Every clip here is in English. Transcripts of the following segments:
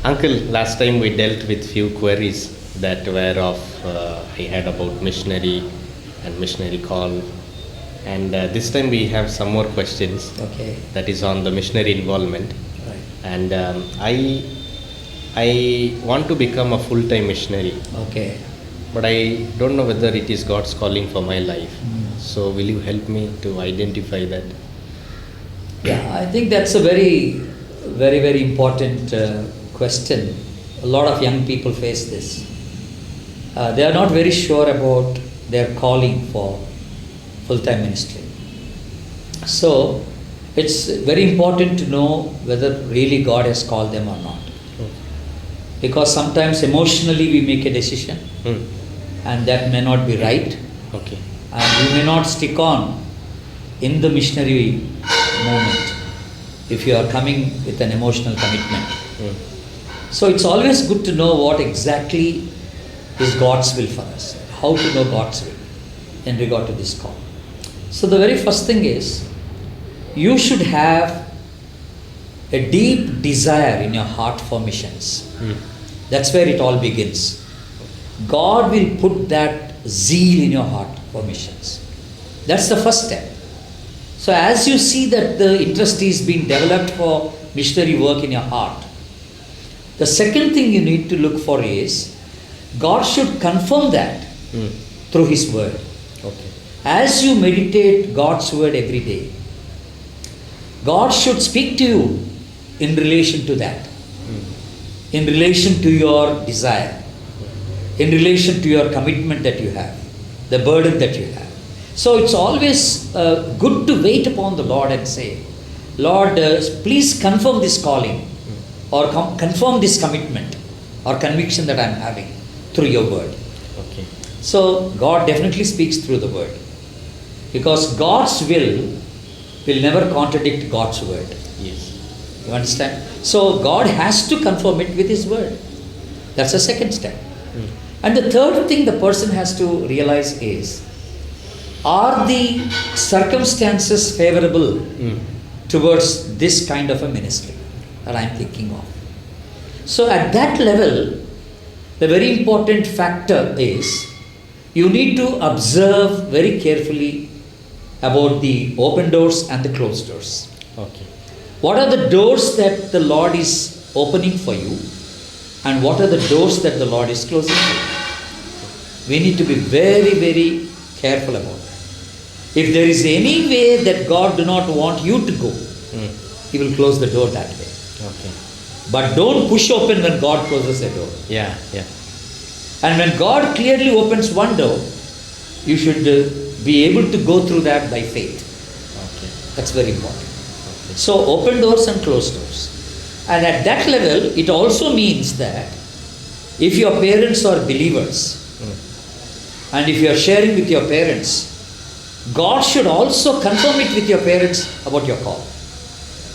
Uncle, last time we dealt with few queries that were of I had about missionary and missionary call, and this time we have some more questions. Okay. That is on the missionary involvement, Right. and I want to become a full-time missionary, Okay. but I don't know whether it is God's calling for my life. Mm. So will you help me to identify that? Yeah, I think that's a very, very, very important question. A lot of young people face this. They are not very sure about their calling for full-time ministry. So, it's very important to know whether really God has called them or not. Because sometimes emotionally we make a decision and that may not be right. Okay. And you may not stick on in the missionary movement if you are coming with an emotional commitment. So it's always good to know what exactly is God's will for us, how to know God's will in regard to this call. So the very first thing is, you should have a deep desire in your heart for missions. That's where it all begins. God will put that zeal in your heart for missions. That's the first step. So as you see that the interest is being developed for missionary work in your heart, the second thing you need to look for is, God should confirm that through His Word. Okay. As you meditate God's Word every day, God should speak to you in relation to that, in relation to your desire, in relation to your commitment that you have, the burden that you have. So it's always good to wait upon the Lord and say, Lord, please confirm this calling or confirm this commitment or conviction that I'm having through your word. Okay. So God definitely speaks through the word, because God's will never contradict God's word. Yes. You understand? So God has to confirm it with His word. That's the second step. And the third thing the person has to realize is, are the circumstances favorable towards this kind of a ministry that I'm thinking of? So at that level, the very important factor is, you need to observe very carefully about the open doors and the closed doors. Okay. What are the doors that the Lord is opening for you, and what are the doors that the Lord is closing for you? We need to be very, very careful about that. If there is any way that God do not want you to go, He will close the door that way. Okay. But don't push open when God closes a door. Yeah. Yeah. And when God clearly opens one door, you should be able to go through that by faith. Okay. That's very important. Okay. So open doors and closed doors. And at that level, it also means that if your parents are believers, and if you are sharing with your parents, God should also confirm it with your parents about your call.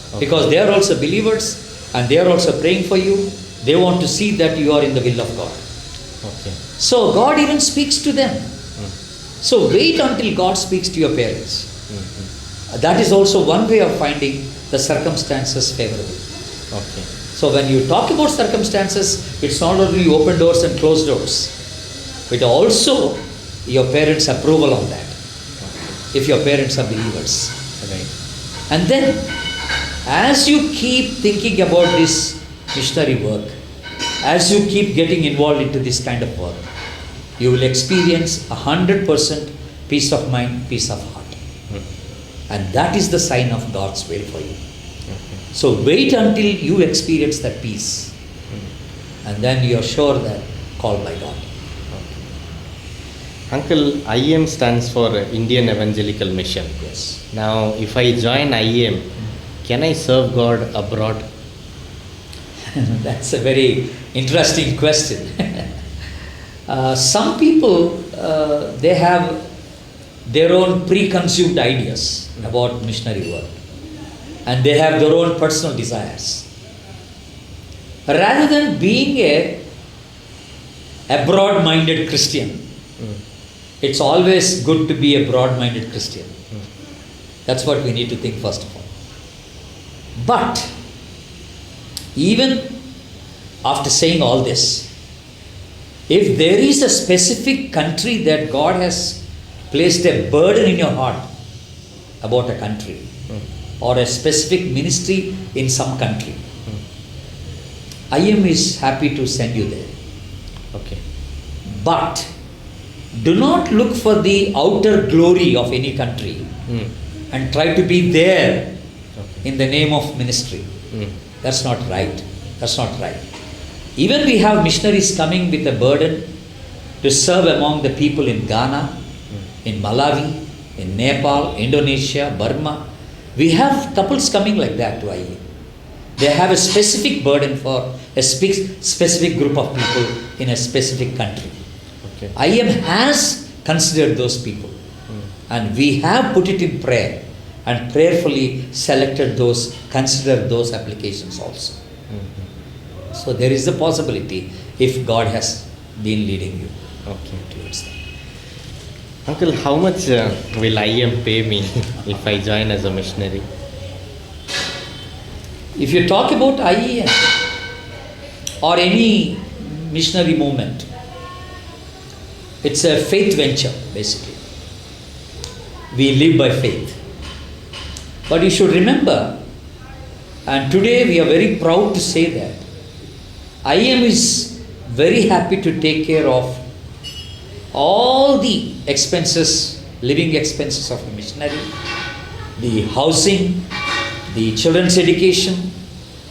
Okay. Because they are also believers and they are also praying for you. They want to see that you are in the will of God. Okay. So God even speaks to them. So wait until God speaks to your parents. That is also one way of finding the circumstances favorable. Okay. So when you talk about circumstances, it's not only open doors and closed doors, but also your parents' approval on that. If your parents are believers. Right. And then, as you keep thinking about this missionary work, as you keep getting involved into this kind of work, you will experience 100% peace of mind, peace of heart. And that is the sign of God's will for you. Okay. So wait until you experience that peace. And then you are sure that called by God. Uncle, IEM stands for Indian Evangelical Mission. Yes. Now, if I join IEM, can I serve God abroad? That's a very interesting question. Some people, they have their own preconceived ideas about missionary work, and they have their own personal desires. Rather than being a broad-minded Christian, it's always good to be a broad-minded Christian. That's what we need to think first of all. But even after saying all this, if there is a specific country that God has placed a burden in your heart about a country, or a specific ministry in some country, IM is happy to send you there. Okay. But do not look for the outer glory of any country and try to be there in the name of ministry. That's not right. That's not right. Even we have missionaries coming with a burden to serve among the people in Ghana, in Malawi, in Nepal, Indonesia, Burma. We have couples coming like that to IE. They have a specific burden for a specific group of people in a specific country. Okay. IM has considered those people, and we have put it in prayer and prayerfully selected those, considered those applications also. So there is a possibility if God has been leading you towards that. Uncle, how much will IM pay me if I join as a missionary? If you talk about IEM or any missionary movement, it's a faith venture basically. We live by faith. But you should remember, and today we are very proud to say that IM is very happy to take care of all the expenses, living expenses of a missionary, the housing, the children's education,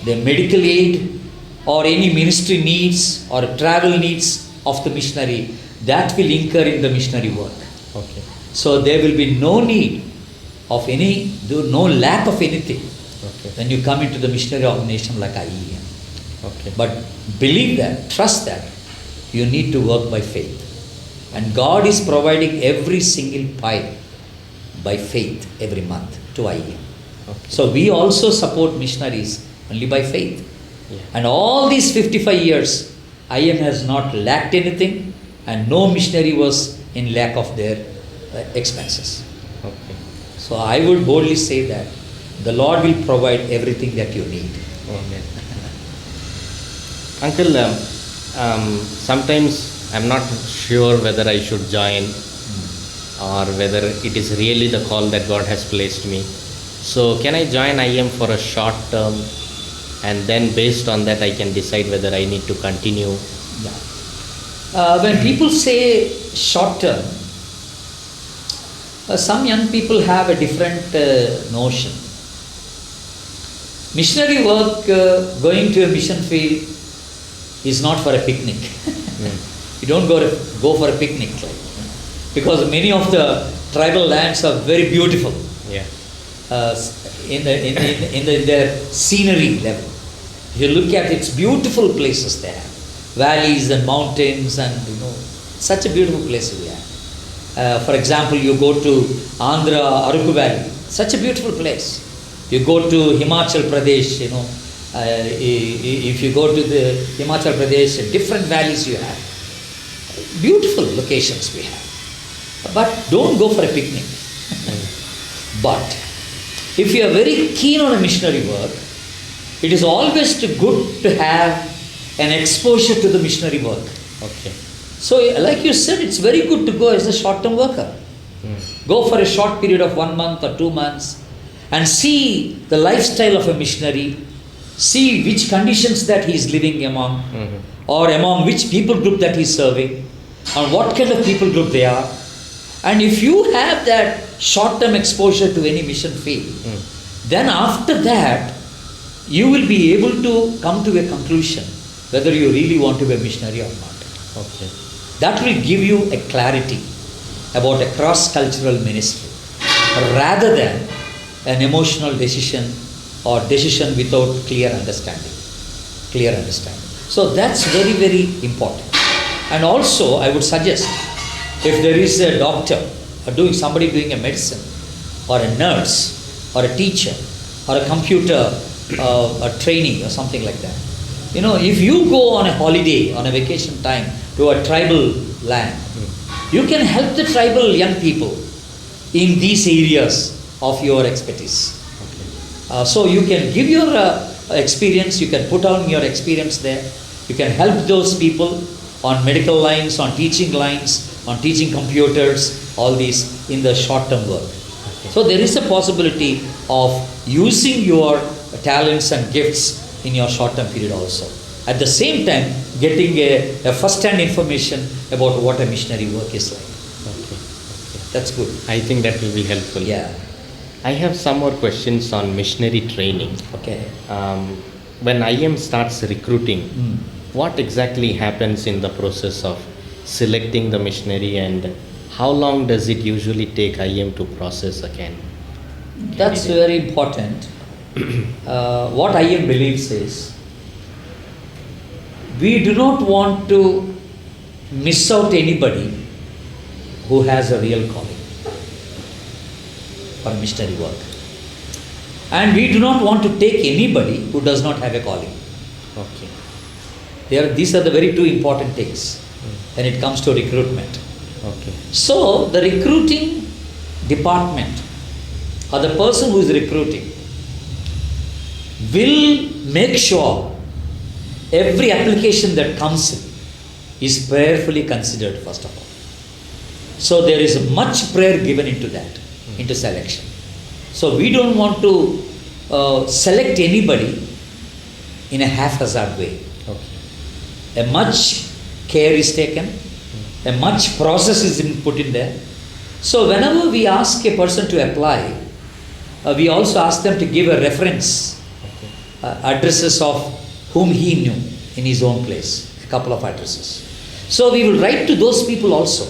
the medical aid, or any ministry needs or travel needs of the missionary, that will incur in the missionary work. Okay. So there will be no need of no lack of anything when you come into the missionary organization like IEM. Okay. But believe that, trust that, you need to work by faith. And God is providing every single pie by faith every month to IEM. Okay. So we also support missionaries only by faith. Yeah. And all these 55 years, IM has not lacked anything, and no missionary was in lack of their expenses. Okay. So I would boldly say that the Lord will provide everything that you need. Amen. Uncle, sometimes I'm not sure whether I should join or whether it is really the call that God has placed me. So can I join IM for a short term, and then based on that I can decide whether I need to continue? Yeah. When people say short term, some young people have a different notion. Missionary work, going to a mission field is not for a picnic. You don't go for a picnic, because many of the tribal lands are very beautiful. Yeah. In their scenery level. If you look at it's beautiful places there, valleys and mountains, and such a beautiful place we have. For example, you go to Andhra Aruku Valley, such a beautiful place. You go to Himachal Pradesh, if you go to the Himachal Pradesh, different valleys you have. Beautiful locations we have. But don't go for a picnic. But if you are very keen on a missionary work, it is always good to have an exposure to the missionary work. Okay. So like you said, it's very good to go as a short-term worker. Go for a short period of 1 month or 2 months and see the lifestyle of a missionary, see which conditions that he is living among, or among which people group that he is serving, and what kind of people group they are. And if you have that short-term exposure to any mission field, then after that, you will be able to come to a conclusion whether you really want to be a missionary or not. Okay. That will give you a clarity about a cross-cultural ministry, rather than an emotional decision or decision without clear understanding. So that's very, very important. And also, I would suggest, if there is a doctor or somebody doing a medicine, or a nurse, or a teacher, or a computer a trainee or something like that, if you go on a holiday, on a vacation time to a tribal land, you can help the tribal young people in these areas of your expertise. So you can give your experience, you can put on your experience there, You can help those people on medical lines, on teaching lines, on teaching computers, all these in the short-term work. Okay. So there is a possibility of using your talents and gifts in your short-term period also. At the same time, getting a first-hand information about what a missionary work is like. Okay. That's good. I think that will be helpful. Yeah. I have some more questions on missionary training. Okay. When IM starts recruiting, Mm. what exactly happens in the process of selecting the missionary, and how long does it usually take IM to process again? That's very important. What IM believes is, we do not want to miss out anybody who has a real calling for missionary work. And we do not want to take anybody who does not have a calling. Okay. These are the very two important things when it comes to recruitment. Okay. So, the recruiting department or the person who is recruiting will make sure every application that comes in is prayerfully considered first of all. So, there is much prayer given into that, into selection. So, we don't want to select anybody in a haphazard way. Okay. A much care is taken, a much process is put in there. So whenever we ask a person to apply, we also ask them to give a reference, addresses of whom he knew in his own place, a couple of addresses. So we will write to those people also,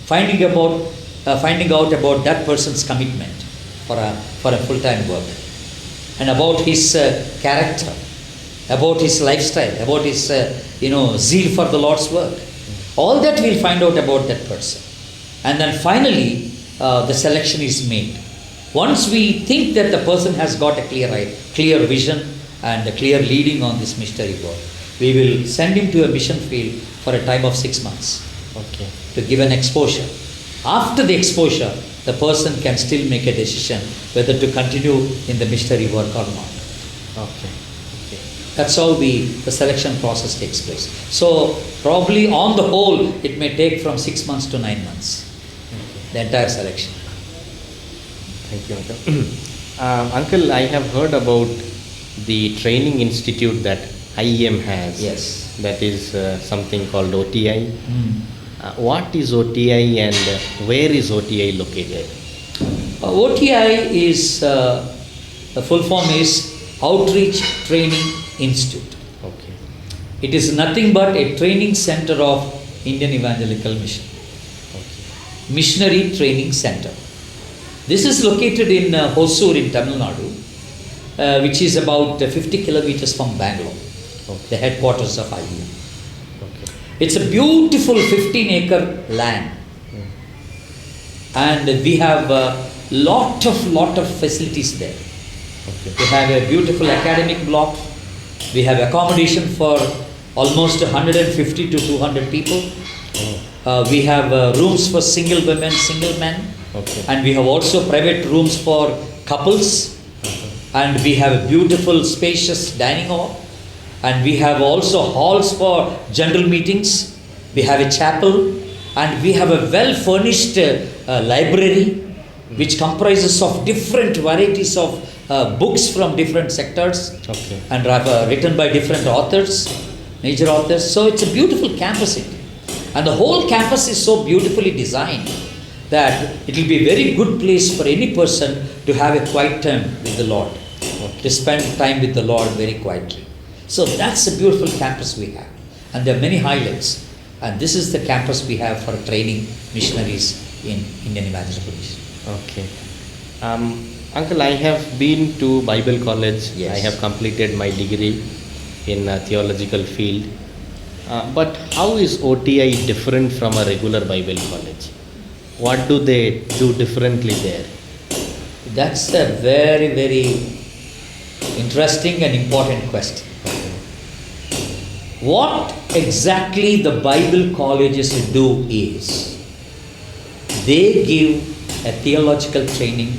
finding out about that person's commitment for a full-time work, and about his character, about his lifestyle, about his zeal for the Lord's work. All that we'll find out about that person. And then finally, the selection is made. Once we think that the person has got a clear vision and a clear leading on this missionary work, we will send him to a mission field for a time of 6 months. Okay. To give an exposure. After the exposure, the person can still make a decision whether to continue in the missionary work or not. Okay. That's how the selection process takes place. So probably on the whole, it may take from 6 months to 9 months, the entire selection. Thank you, Uncle. Uncle, I have heard about the training institute that IEM has. Yes. That is something called OTI. What is OTI and where is OTI located? OTI is, the full form is Outreach Training Institute. Okay. It is nothing but a training center of Indian Evangelical Mission. Okay. Missionary Training Center. This is located in Hosur in Tamil Nadu, which is about 50 kilometers from Bangalore, the headquarters of IEM. Okay. It's a beautiful 15-acre land, and we have a lot of facilities there. Okay. We have a beautiful academic block. We have accommodation for almost 150 to 200 people. We have rooms for single women, single men. Okay. And we have also private rooms for couples. And we have a beautiful spacious dining hall. And we have also halls for general meetings. We have a chapel. And we have a well furnished library, which comprises of different varieties of books from different sectors. Okay. And written by different authors, major authors. So it's a beautiful campus. And the whole campus is so beautifully designed that it will be a very good place for any person to have a quiet time with the Lord, to spend time with the Lord very quietly. So that's a beautiful campus we have. And there are many highlights. And this is the campus we have for training missionaries in Indian Evangelical Mission. Okay. Uncle, I have been to Bible college. Yes. I have completed my degree in theological field. But how is OTI different from a regular Bible college? What do they do differently there? That's a very, very interesting and important question. What exactly the Bible colleges do is, they give a theological training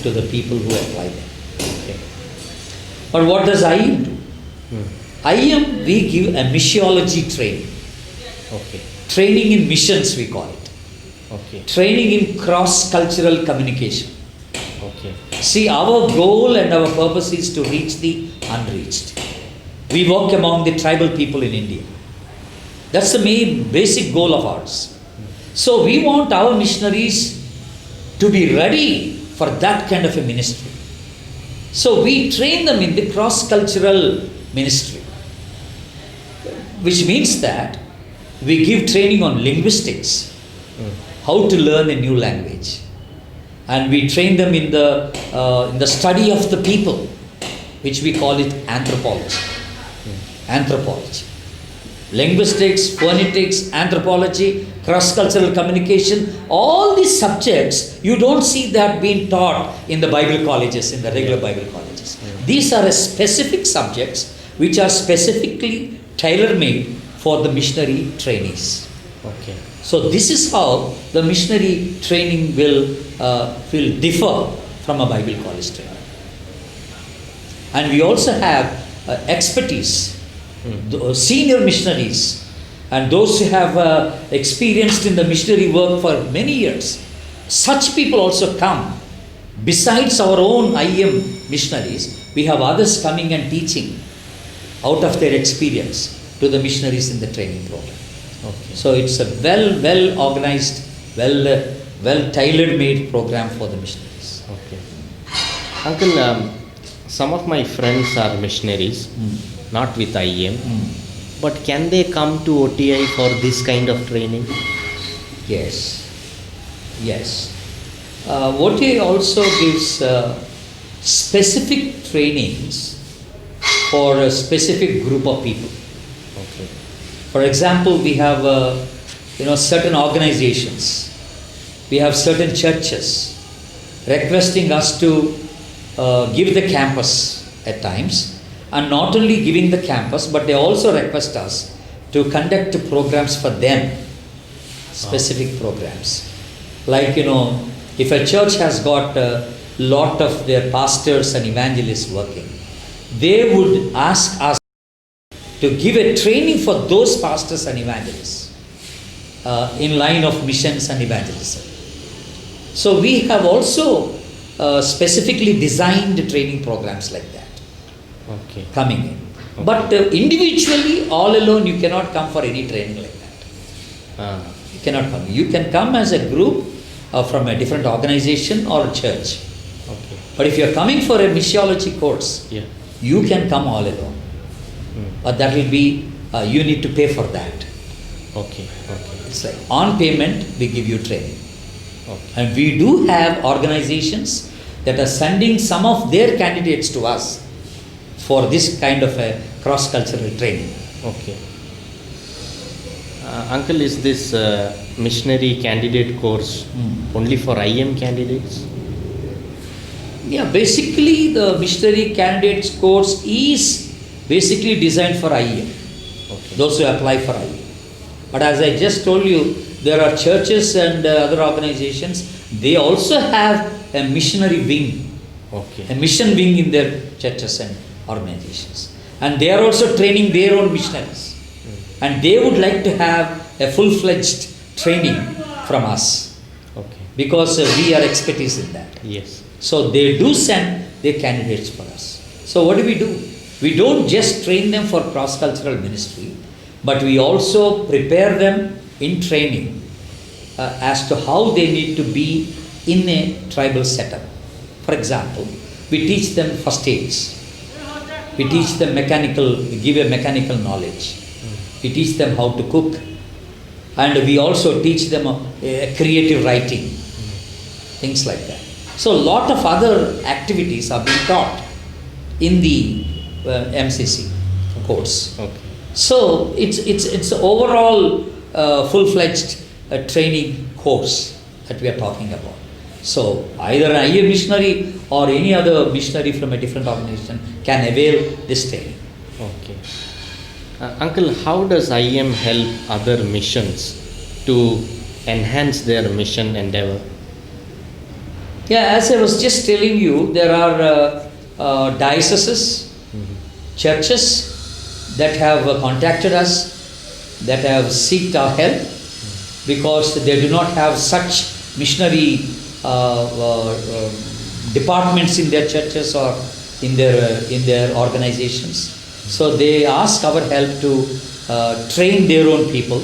to the people who apply them. Okay. But what does IEM do? IM, we give a missiology training. Okay. Training in missions, we call it. Okay. Training in cross-cultural communication. Okay. See, our goal and our purpose is to reach the unreached. We work among the tribal people in India. That's the main basic goal of ours. So we want our missionaries to be ready for that kind of a ministry. So we train them in the cross-cultural ministry, which means that we give training on linguistics, how to learn a new language, and we train them in the study of the people, which we call it anthropology. Anthropology, linguistics, phonetics, anthropology, cross-cultural communication, all these subjects, you don't see that being taught in the Bible colleges, in the regular Bible colleges. These are specific subjects which are specifically tailor-made for the missionary trainees. Okay. So this is how the missionary training will differ from a Bible college training. And we also have expertise, senior missionaries, and those who have experienced in the missionary work for many years. Such people also come. Besides our own IM missionaries, we have others coming and teaching out of their experience to the missionaries in the training program. Okay. So it's a well organized, well tailor made program for the missionaries. Okay. Uncle, some of my friends are missionaries, not with IM, but can they come to OTI for this kind of training? Yes. OTI also gives specific trainings for a specific group of people. Okay. For example, we have certain organizations, we have certain churches requesting us to give the campus at times, and not only giving the campus, but they also request us to conduct programs for them, specific programs. Like, if a church has got a lot of their pastors and evangelists working, they would ask us to give a training for those pastors and evangelists in line of missions and evangelism. So we have also specifically designed training programs like that. Okay. Coming in. Okay. But individually, all alone, you cannot come for any training like that. You cannot come. You can come as a group from a different organization or church. Okay. But if you are coming for a missiology course, you can come all alone. But that will be, you need to pay for that. Okay. It's like on payment, we give you training. Okay. And we do have organizations that are sending some of their candidates to us for this kind of a cross-cultural training. Okay. Uncle, is this missionary candidate course only for IM candidates? Yeah, basically the missionary candidates course is basically designed for IM. Okay. Those who apply for IM. But as I just told you, there are churches and other organizations, they also have a missionary wing. Okay. A mission wing in their churches and organizations. And they are also training their own missionaries. And they would like to have a full-fledged training from us. Okay. Because we are expertise in that. Yes. So they do send their candidates for us. So what do? We don't just train them for cross-cultural ministry, but we also prepare them in training as to how they need to be in a tribal setup. For example, we teach them first aids. We teach them we give a mechanical knowledge. We teach them how to cook. And we also teach them creative writing, things like that. So a lot of other activities are being taught in the MCC course. Okay. So it's overall full-fledged training course that we are talking about. So either an IM missionary or any other missionary from a different organization can avail this training. Okay. Uncle, how does IM help other missions to enhance their mission endeavor? Yeah, as I was just telling you, there are dioceses, churches, that have contacted us, that have sought our help, because they do not have such missionary departments in their churches or in their organizations. So they ask our help to train their own people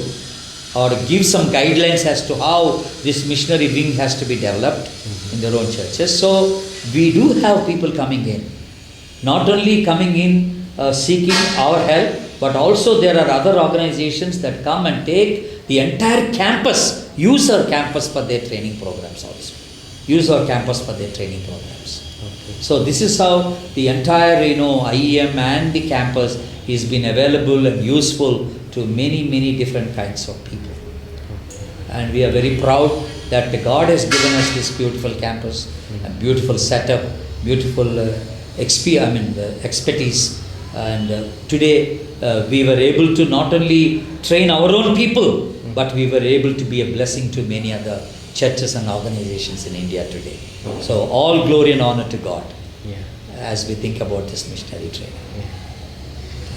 or give some guidelines as to how this missionary wing has to be developed in their own churches. So we do have people coming in, not only coming in seeking our help, but also there are other organizations that come and take the entire campus, use our campus for their training programs also. Use our campus for their training programs. Okay. So this is how the entire IEM and the campus is been available and useful to many different kinds of people. And we are very proud that God has given us this beautiful campus, a beautiful setup, beautiful expertise. And today we were able to not only train our own people, but we were able to be a blessing to many other churches and organizations in India today. So all glory and honor to God as we think about this missionary training.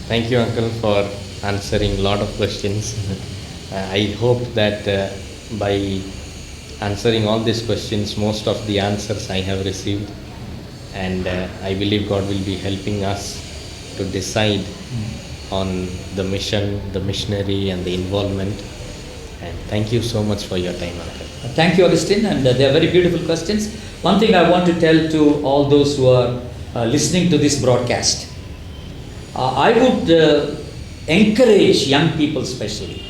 Thank you, Uncle, for answering a lot of questions. I hope that by answering all these questions, most of the answers I have received, and I believe God will be helping us to decide on the mission, the missionary, and the involvement. And thank you so much for your time, Uncle. Thank you, Augustine, and they are very beautiful questions. One thing I want to tell to all those who are listening to this broadcast, I would encourage young people especially.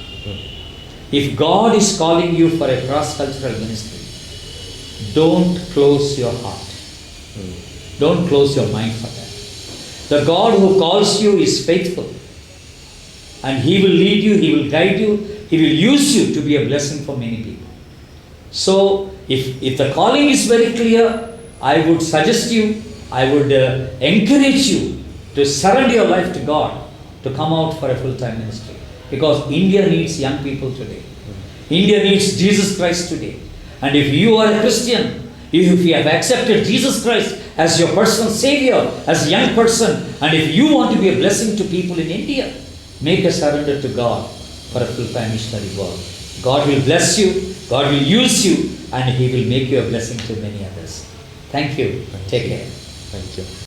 If God is calling you for a cross-cultural ministry, don't close your heart. Don't close your mind for that. The God who calls you is faithful, and He will lead you, He will guide you, He will use you to be a blessing for many people. So if the calling is very clear, I would suggest you, I would encourage you to surrender your life to God, to come out for a full-time ministry. Because India needs young people today. India needs Jesus Christ today. And if you are a Christian, if you have accepted Jesus Christ as your personal Savior, as a young person, and if you want to be a blessing to people in India, make a surrender to God for a full-time missionary work. God will bless you, God will use you, and He will make you a blessing to many others. Thank you. Take care. Thank you.